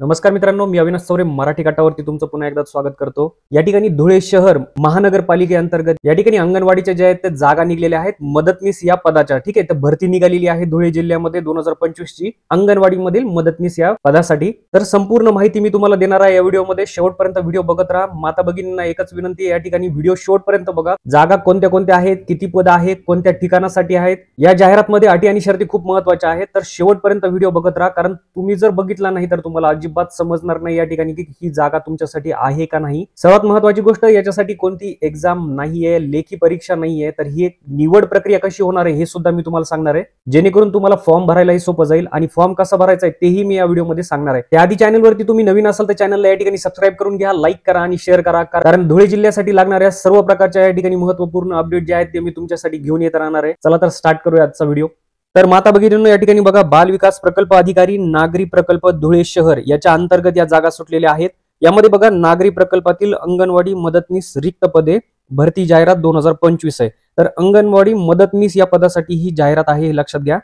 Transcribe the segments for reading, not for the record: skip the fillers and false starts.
नमस्कार मित्रांनो, मी अविनाश चौरे मराठी काटावरती तुमचं पुन्हा एकदा स्वागत करतो। या ठिकाणी धुळे शहर महानगरपालिकेअंतर्गत या ठिकाणी अंगणवाडीच्या ज्या आहेत त्या जागा निघलेल्या आहेत मदतनीस या पदाच्या। ठीक आहे, तर भरती निघालेली आहे धुळे जिल्ह्यामध्ये 2025 ची अंगणवाडीमधील मदतनीस या पदासाठी। तर संपूर्ण माहिती मी तुम्हाला देणार आहे या व्हिडिओमध्ये, शेवटपर्यंत व्हिडिओ बघत राहा। माता भगिनींना एकच विनंती आहे, या ठिकाणी व्हिडिओ शेवटपर्यंत बघा। जागा कोणत्या कोणत्या आहेत, किती पद आहेत, कोणत्या ठिकाणासाठी आहेत, या जाहिरातमध्ये अटी आणि शर्ती खूप महत्त्वाच्या आहेत। तर शेवटपर्यंत व्हिडिओ बघत राहा, कारण तुम्ही जर बघितला नाही तर तुम्हाला अजिबात समजणार नाही या ठिकाणी की ही जागा तुमच्यासाठी आहे का नाही। सर्वात महत्त्वाची गोष्ट, याच्यासाठी कोणती एक्झाम नाहीये, लेखी परीक्षा नाहीये। तर ही एक निवड प्रक्रिया कशी होणार आहे हे सुद्धा मी तुम्हाला सांगणार आहे, जेणेकरून तुम्हाला फॉर्म भरायलाही सोपं जाईल। आणि फॉर्म कसा भरायचा आहे तेही मी या व्हिडिओमध्ये सांगणार आहे। त्याआधी चॅनलवरती तुम्ही नवीन असाल तर चॅनलला या ठिकाणी सबस्क्राईब करून घ्या, लाईक करा आणि शेअर करा, कारण धुळे जिल्ह्यासाठी लागणाऱ्या सर्व प्रकारच्या या ठिकाणी महत्त्वपूर्ण अपडेट जे आहेत ते मी तुमच्यासाठी घेऊन येत राहणार आहे। चला तर स्टार्ट करूया आजचा व्हिडिओ। तर माता भगिनींनो, या ठिकाणी बघा, बाल विकास प्रकल्प अधिकारी नागरी प्रकल्प धुळे शहर याच्या अंतर्गत या जागा सुटलेल्या आहेत। यामध्ये बघा, नागरी प्रकल्पातील अंगणवाडी मदतनीस रिक्त पदे, भरती जाहिरात 2025 आहे। तर अंगणवाडी मदतनीस या पदासाठी ही जाहिरात आहे, हे लक्षात घ्या।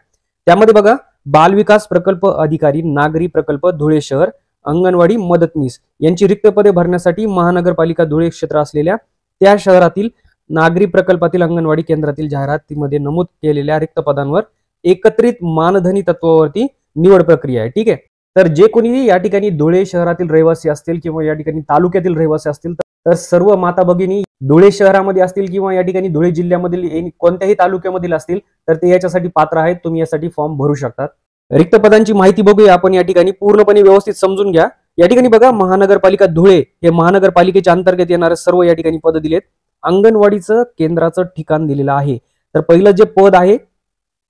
त्यामध्ये बघा, बाल विकास प्रकल्प अधिकारी नागरी प्रकल्प धुळे शहर अंगणवाडी मदतनीस यांची रिक्त पदे भरण्यासाठी महानगरपालिका धुळे क्षेत्र असलेल्या त्या शहरातील नागरी प्रकल्पातील अंगणवाडी केंद्रातील जाहिरातीमध्ये नमूद केलेल्या रिक्त पदांवर एकत्रित मानधनी तत्वावरती निवड प्रक्रिया आहे। ठीक आहे, तर जे कोणी या ठिकाणी धुळे शहरातील रहिवासी असतील किंवा या ठिकाणी तालुक्यातील रहिवासी असतील तर सर्व माता भगिनी धुळे शहरामध्ये असतील किंवा या ठिकाणी धुळे जिल्ह्यामधील कोणत्याही तालुक्यामधील असतील तर ते याच्यासाठी पात्र आहेत, तुम्ही यासाठी फॉर्म भरू शकतात। रिक्त पदांची माहिती बघूया आपण, या ठिकाणी पूर्णपणे व्यवस्थित समजून घ्या। या ठिकाणी बघा, महानगरपालिका धुळे हे महानगरपालिकेच्या अंतर्गत येणारे सर्व या ठिकाणी पद दिलेत। अंगणवाडीचं केंद्राचं ठिकाण दिलेलं आहे। तर पहिलं जे पद आहे,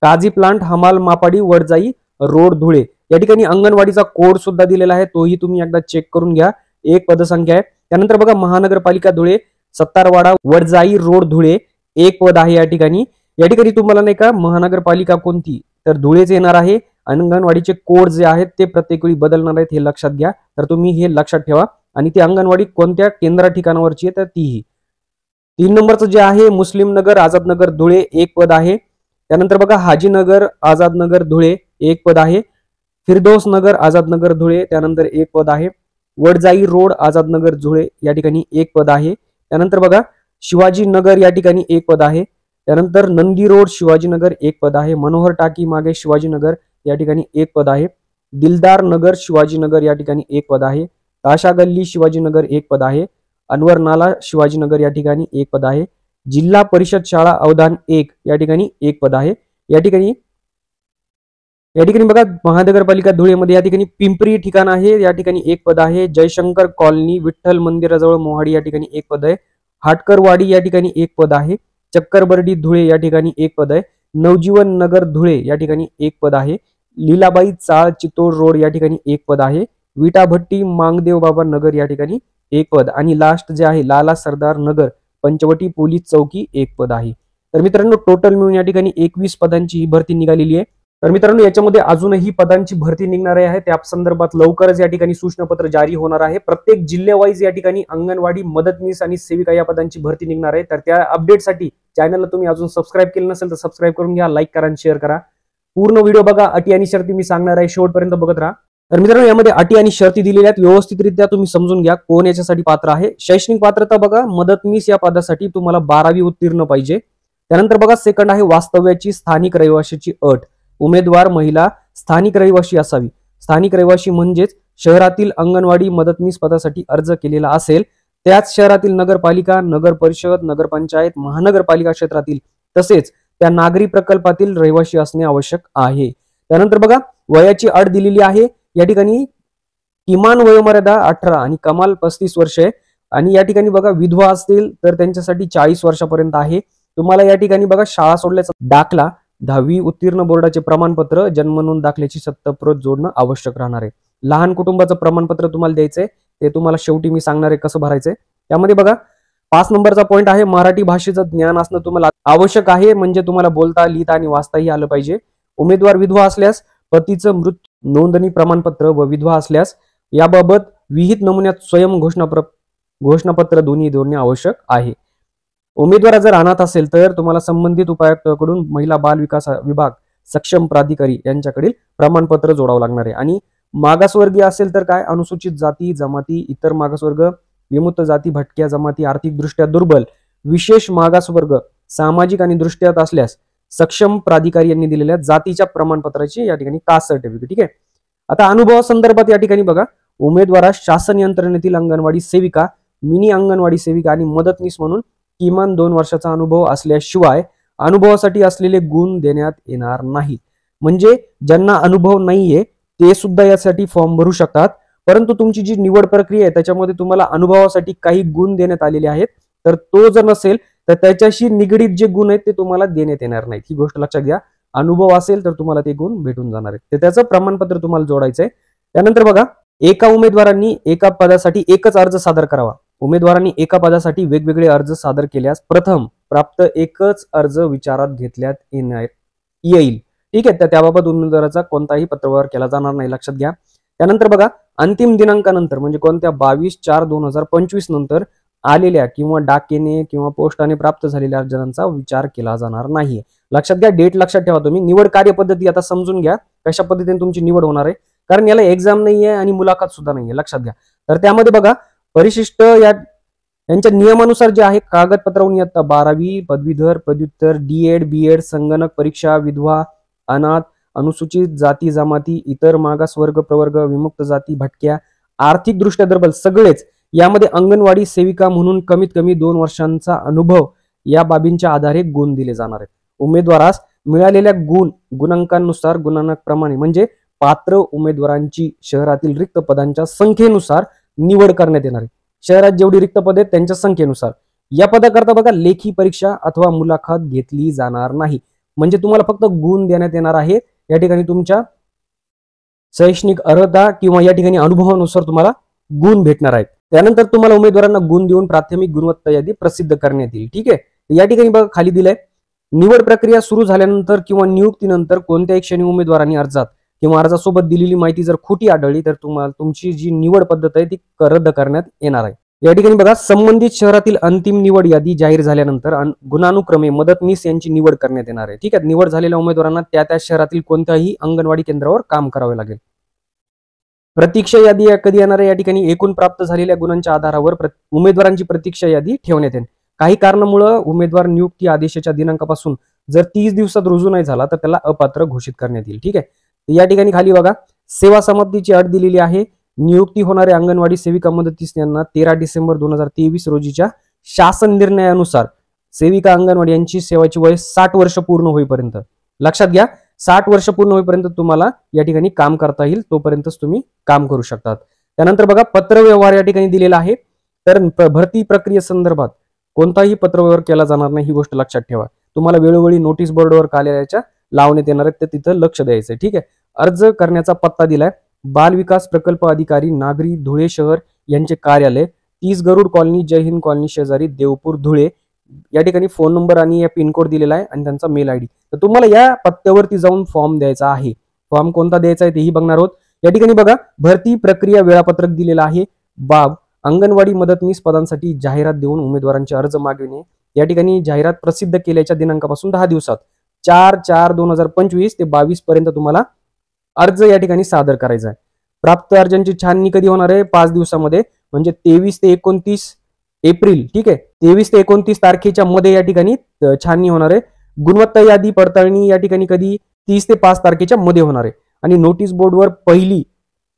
काजी प्लांट हमाल मापाडी वडजाई रोड धुळे, या ठिकाणी अंगणवाडीचा कोड सुद्धा दिलेला आहे, तोही तुम्ही एकदा चेक करून घ्या। एक पदसंख्या आहे। त्यानंतर बघा, महानगरपालिका धुळे सत्तारवाडा वडजाई रोड धुळे एक पद आहे। या ठिकाणी तुम्हाला नाही का महानगरपालिका कोणती, तर धुळेच येणार आहे। अंगणवाडीचे कोड जे आहेत ते प्रत्येक वेळी बदलणार आहेत, हे लक्षात घ्या। तर तुम्ही हे लक्षात ठेवा। आणि ती अंगणवाडी कोणत्या केंद्र ठिकाणावरची आहे तर तीही। 3 नंबरचं जे आहे, मुस्लिम नगर आझादनगर धुळे एक पद आहे। त्यानंतर बघा, हाजीनगर आझादनगर धुळे एक पद आहे। फिरदौस नगर आझादनगर धुळे त्यानंतर एक पद आहे। वडजाई रोड आझादनगर धुळे या ठिकाणी एक पद आहे। त्यानंतर बघा, शिवाजी नगर या ठिकाणी एक पद आहे। त्यानंतर नंदी रोड शिवाजीनगर एक पद आहे। मनोहर टाकी मागे शिवाजीनगर या ठिकाणी एक पद आहे। दिलदार नगर शिवाजीनगर या ठिकाणी एक पद आहे। ताशा गल्ली शिवाजीनगर एक पद आहे। अनवर नाला शिवाजीनगर या ठिकाणी एक पद आहे। जिल्हा परिषद शाळा अवधान 1 या ठिकाणी एक पद आहे। या ठिकाणी बघा, महानगरपालिका धुळेमध्ये या ठिकाणी पिंपरी ठिकाण आहे, या ठिकाणी एक पद आहे। जयशंकर कॉलनी विठ्ठल मंदिराजवळ मोहाडी या ठिकाणी एक पद आहे। हाटकरवाडी या ठिकाणी एक पद आहे। चक्करबर्डी धुळे या ठिकाणी एक पद आहे। नवजीवन नगर धुळे या ठिकाणी एक पद आहे। लीलाबाई चाळ चितोड रोड या ठिकाणी एक पद आहे। विटाभट्टी मांगदेव बाबा नगर या ठिकाणी एक पद, आणि लास्ट जे आहे लाला सरदार नगर पंचवटी पोलीस चौकी एक पद आहे। तर मित्रांनो, टोटल मिळून या ठिकाणी 21 पदांची ही भरती निघालेली आहे। तर मित्रांनो, याच्यामध्ये अजूनही पदांची भरती निघणार आहे, त्या संदर्भात लवकरच या ठिकाणी सूचनापत्र जारी होणार आहे। प्रत्येक जिल्ह्यावाईज या ठिकाणी अंगणवाडी मदतनीस आणि सेविका या पदांची भरती निघणार आहे। तर त्या अपडेटसाठी चॅनलला तुम्ही अजून सबस्क्राईब केलं नसेल तर सबस्क्राईब करून घ्या, लाईक करा आणि शेअर करा। पूर्ण व्हिडिओ बघा, अटी आणि शर्ती मी सांगणार आहे, शेवटपर्यंत बघत राहा। तर मित्रांनो, यामध्ये अटी आणि शर्ती दिलेल्या आहेत, व्यवस्थितरित्या तुम्ही समजून घ्या कोण याच्यासाठी पात्र आहे। शैक्षणिक पात्रता बघा, मदतनीस या पदासाठी तुम्हाला 12वी उत्तीर्ण पाहिजे। त्यानंतर बघा, सेकंड आहे वास्तव्याची स्थानिक रहिवाशाची अट, उमेदवार महिला स्थानिक रहिवाशी असावी। स्थानिक रहिवाशी म्हणजेच शहरातील अंगणवाडी मदतनीस पदासाठी अर्ज केलेला असेल, त्याच शहरातील नगरपालिका नगर परिषद नगरपंचायत महानगरपालिका क्षेत्रातील तसेच त्या नागरी प्रकल्पातील रहिवाशी असणे आवश्यक आहे। त्यानंतर बघा, वयाची अट दिलेली आहे, या ठिकाणी किमान वयोमर्यादा 18 आणि कमाल 35 वर्ष आहे। आणि या ठिकाणी बघा, विधवा असतील तर त्यांच्यासाठी 40 वर्षापर्यंत आहे। तुम्हाला या ठिकाणी बघा, शाळा सोडल्याचा दाखला, 10वी उत्तीर्ण बोर्डाचे प्रमाणपत्र, जन्म नोंद दाखल्याची सत्प्रत जोडणं आवश्यक राहणार आहे। लहान कुटुंबाचं प्रमाणपत्र तुम्हाला द्यायचंय, ते तुम्हाला शेवटी मी सांगणार आहे कसं भरायचंय। त्यामध्ये बघा, 5 नंबरचा पॉईंट आहे, मराठी भाषेचं ज्ञान असणं तुम्हाला आवश्यक आहे, म्हणजे तुम्हाला बोलता लिहिता आणि वाचताही आलं पाहिजे। उमेदवार विधवा असल्यास पतीचं मृत्यू नोंदणी प्रमाणपत्र व विधवा असल्यास याबाबत विहित नमुन्यात स्वयं घोषणापत्र दोन्ही देणे आवश्यक आहे। उमेदवार जर अनाथ असेल तर तुम्हाला संबंधित उपायुक्ताकडून महिला बाल विकास विभाग सक्षम प्राधिकारी यांच्याकडील प्रमाणपत्र जोडावं लागणार आहे। आणि मागासवर्गीय असेल तर काय, अनुसूचित जाती जमाती, इतर मागासवर्ग, विमुक्त जाती, भटक्या जमाती, आर्थिकदृष्ट्या दुर्बल, विशेष मागासवर्ग, सामाजिक आणि दृष्ट्यात असल्यास सक्षम प्राधिकारी यांनी दिलेल्या जातीच्या प्रमाणपत्राची या ठिकाणी कास्ट सर्टिफिकेट. ठीक आहे. आता अनुभवासंदर्भात या ठिकाणी बघा, उमेदवारास शासन यंत्रणेतील अंगणवाडी सेविका, मिनी अंगणवाडी सेविका आणि मदतनीस म्हणून किमान 2 वर्षाचा अनुभव असल्याशिवाय अनुभवासाठी असलेले गुण देण्यात येणार नाही. म्हणजे ज्यांना अनुभव नाहीये ते सुद्धा यासाठी फॉर्म भरू शकतात, परंतु तुमची जी निवड प्रक्रिया आहे त्याच्यामध्ये तुम्हाला अनुभवासाठी काही गुण देण्यात आलेले आहेत, तर तो जर नसेल तर त्याच्याशी निगडीत जे गुण आहेत ते तुम्हाला देण्यात येणार नाहीत. ही गोष्ट लक्षात घ्या. अनुभव असेल तर तुम्हाला ते गुण भेटून जाणार आहेत, तर त्याचं प्रमाणपत्र तुम्हाला जोडायचंय. त्यानंतर बघा, एका उमेदवारांनी एका पदासाठी एकच अर्ज सादर करावा. उमेदवारांनी एका पदासाठी वेगवेगळे अर्ज सादर केल्यास प्रथम प्राप्त एकच अर्ज विचारात घेतल्यात येईल. ठीक आहे. तर त्याबाबत उमेदवाराचा कोणताही पत्रव्यवहार केला जाणार नाही, लक्षात घ्या. त्यानंतर बघा, अंतिम दिनांकानंतर म्हणजे कोणत्या 22/4/2025 नंतर आलेल्या किंवा डाकेने किंवा पोस्टाने प्राप्त झालेल्या अर्जांचा विचार केला जाणार नाही. लक्षात घ्या, डेट लक्षात ठेवा तुम्ही. निवड कार्यपद्धती आता समजून घ्या कशा पद्धतीने तुमची निवड होणार आहे, कारण याला एक्झाम नाहीये आणि मुलाखत सुद्धा नाहीये, लक्षात घ्या. तर त्यामध्ये बघा, परिशिष्ट यांच्या नियमानुसार जे आहे कागदपत्रावरून इयत्ता 12वी, पदवीधर, पदव्युत्तर, डीएड, बीएड, संगणक परीक्षा, विधवा, अनाथ, अनुसूचित जाती जमाती, इतर मागासवर्ग प्रवर्ग, विमुक्त जाती, भटक्या, आर्थिकदृष्ट्या दुर्बल सगळेच यामध्ये अंगणवाडी सेविका म्हणून कमीत कमी 2 वर्षांचा अनुभव या बाबींच्या आधारे गुण दिले जाणार आहेत. उमेदवारास मिळालेल्या गुणांकानुसार गुणांकाप्रमाणे म्हणजे पात्र उमेदवारांची शहरातील रिक्त पदांच्या संख्येनुसार निवड करण्यात येणार आहे. शहरात जेवढी रिक्त पदे आहेत त्यांच्या संख्येनुसार. या पदाकरता बघा, लेखी परीक्षा अथवा मुलाखत घेतली जाणार नाही. म्हणजे तुम्हाला फक्त गुण देण्यात येणार आहे. या ठिकाणी तुमच्या शैक्षणिक अर्हता किंवा या ठिकाणी अनुभवानुसार तुम्हाला गुण भेटणार आहेत. त्यानंतर तुम्हाला उमेदवारांना गुण देऊन प्राथमिक गुणवत्ता यादी प्रसिद्ध करण्यात येईल. ठीक आहे. या ठिकाणी बघा, खाली दिलंय, निवड प्रक्रिया सुरू झाल्यानंतर किंवा नियुक्तीनंतर कोणत्याही क्षणी उमेदवारांनी अर्जात किंवा अर्जासोबत दिलेली माहिती जर खोटी आढळली तर तुम्हाला तुमची जी निवड पद्धत आहे ती रद्द करण्यात येणार आहे. या ठिकाणी बघा, संबंधित शहरातील अंतिम निवड यादी जाहीर झाल्यानंतर गुणानुक्रमे मदतनीस यांची निवड करण्यात येणार आहे. ठीक आहे. निवड झालेल्या उमेदवारांना त्या त्या शहरातील कोणत्याही अंगणवाडी केंद्रावर काम करावे लागेल. प्रतीक्षा यादी कधी येणार आहे, या ठिकाणी एकूण प्राप्त झालेल्या गुणांच्या आधारावर उमेदवारांची प्रतीक्षा यादी ठेवण्यात येईल. काही कारणामुळे उमेदवार नियुक्ती आदेशाच्या दिनांकापासून जर 30 दिवसात रुजू नाही झाला तर त्याला अपात्र घोषित करण्यात येईल. ठीक आहे. या ठिकाणी खाली बघा, सेवा समाप्तीची अट दिलेली आहे. नियुक्ती होणारे अंगणवाडी सेविका मदतनीस यांना 13 डिसेंबर 2023 रोजीच्या शासन निर्णयानुसार सेविका अंगणवाडी यांची सेवाची वय 60 वर्ष पूर्ण होईपर्यंत, लक्षात घ्या, 60 वर्ष पूर्ण होईपर्यंत तुम्हाला या ठिकाणी काम करता येईल, तोपर्यंतच तुम्ही काम करू शकतात. त्यानंतर बघा, पत्रव्यवहार या ठिकाणी दिलेला आहे. तर भरती प्रक्रियेसंदर्भात कोणताही पत्रव्यवहार केला जाणार नाही, ही गोष्ट लक्षात ठेवा. तुम्हाला वेळोवेळी नोटीस बोर्डवर कार्यालयाच्या लावण्यात येणार आहेत, तर तिथं लक्ष द्यायचं. ठीक आहे. अर्ज करण्याचा पत्ता दिलाय, बाल विकास प्रकल्प अधिकारी, नागरी, धुळे शहर यांचे कार्यालय, 30 गरुड कॉलनी, जय हिंद कॉलनी शेजारी, देवपूर, धुळे. या ठिकाणी फोन नंबर आणि या पिनकोड दिलेला आहे आणि त्यांचा मेल आयडी. तर तुम्हाला या पत्त्यावरती जाऊन फॉर्म द्यायचा आहे. फॉर्म कोणता द्यायचा आहे तेही बघणार आहोत. या ठिकाणी बघा, भरती प्रक्रिया वेळापत्रक दिलेला आहे. बाब, अंगणवाडी मदतनीस पदांसाठी जाहिरात देऊन उमेदवारांचे अर्ज मागविणे. या ठिकाणी जाहिरात प्रसिद्ध केल्याच्या दिनांकापासून 10 दिवसात 4/4/2025 ते 22 पर्यंत तुम्हाला अर्ज या ठिकाणी सादर करायचा आहे. प्राप्त अर्जांची छाननी कधी होणार आहे? 5 दिवसामध्ये, म्हणजे 23 ते 29 एप्रिल. ठीक आहे. 23 ते 29 तारखेच्या मध्ये या ठिकाणी छाननी होणार आहे. गुणवत्ता यादी पडताळणी या ठिकाणी कधी 30 ते 5 तारखेच्या मध्ये होणार आहे. आणि नोटीस बोर्डवर पहिली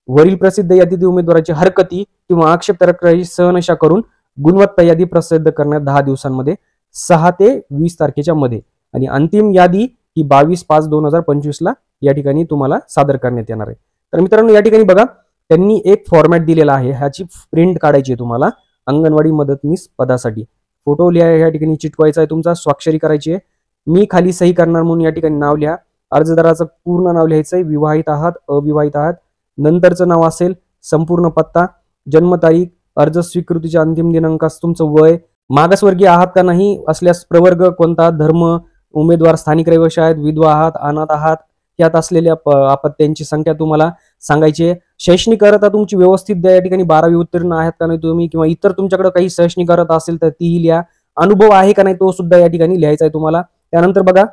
वरील प्रसिद्ध यादीतील उमेदवाराची हरकती किंवा आक्षेप तक्रारी सहनशा करून गुणवत्ता यादी प्रसिद्ध करण्यात 10 दिवसांमध्ये 6 ते 20 तारखेच्या मध्ये. आणि अंतिम यादी ही 22/5/2025 ला या ठिकाणी तुम्हाला सादर करण्यात येणार आहे. तर मित्रांनो, या ठिकाणी बघा, त्यांनी एक फॉर्मॅट दिलेला आहे, ह्याची प्रिंट काढायची आहे तुम्हाला. अंगणवाडी मदतनीस पदासाठी फोटो लिहा, या ठिकाणी चिटकवायचा आहे तुमचा, स्वाक्षरी करायची आहे. मी खाली सही करणार म्हणून या ठिकाणी नाव लिहा. अर्जदाराचं पूर्ण नाव लिहायचंय, विवाहित आहात, अविवाहित आहात, नंतरचं नाव असेल, संपूर्ण पत्ता, जन्मतारीख, अर्ज स्वीकृतीच्या अंतिम दिनांकास तुमचं वय, मागासवर्गीय आहात का नाही, असल्यास प्रवर्ग कोणता, धर्म, उमेदवार स्थानिक रहिवासी आहेत, विधवा आहात, अनाथ आहात, यात असलेल्या अपत्यांची संख्या तुम्हाला सांगायची आहे. शैक्षणिक अर्हता तुमची व्यवस्थित द्या. या ठिकाणी 12वी उत्तीर्ण आहात का नाही तुम्ही, किंवा इतर तुमच्याकडे काही शैक्षणिक अर्हता असेल तर तीही लिहा. अनुभव आहे का नाही तो सुद्धा या ठिकाणी लिहायचा आहे तुम्हाला. त्यानंतर बघा,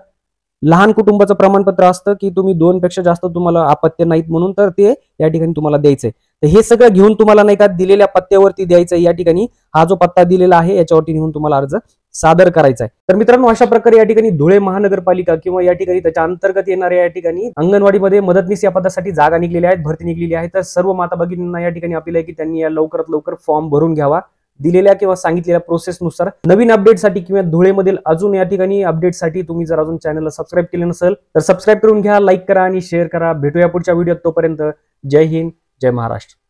लहान कुटुंबाचं प्रमाणपत्र असतं की तुम्ही 2 पेक्षा जास्त तुम्हाला अपत्य नाहीत म्हणून, तर ते या ठिकाणी तुम्हाला द्यायचंय. तर हे सगळं घेऊन तुम्हाला नाही का दिलेल्या पत्त्यावरती द्यायचंय. या ठिकाणी हा जो पत्ता दिलेला आहे याच्यावरती नेऊन तुम्हाला अर्ज सादर करायचा आहे. तर मित्रांनो, अशा प्रकारे या ठिकाणी धुळे महानगरपालिका किंवा या ठिकाणी त्याच्या अंतर्गत येणाऱ्या या ठिकाणी अंगणवाडीमध्ये मदतनीस या पदासाठी जागा निघलेल्या आहेत, भरती निघलेली आहे. तर सर्व माता भगिनींना या ठिकाणी अपील आहे की त्यांनी या लवकरात लवकर फॉर्म भरून घ्यावा. दिलेल्या किंवा सांगितलेल्या प्रोसेसनुसार नवीन अपडेटसाठी किंवा धुळेमधील अजून या ठिकाणी अपडेटसाठी तुम्ही जर अजून चॅनलला सबस्क्राईब केले नसेल तर सबस्क्राईब करून घ्या, लाईक करा आणि शेअर करा. भेटूया पुढच्या व्हिडिओत. तोपर्यंत जय हिंद, जय महाराष्ट्र.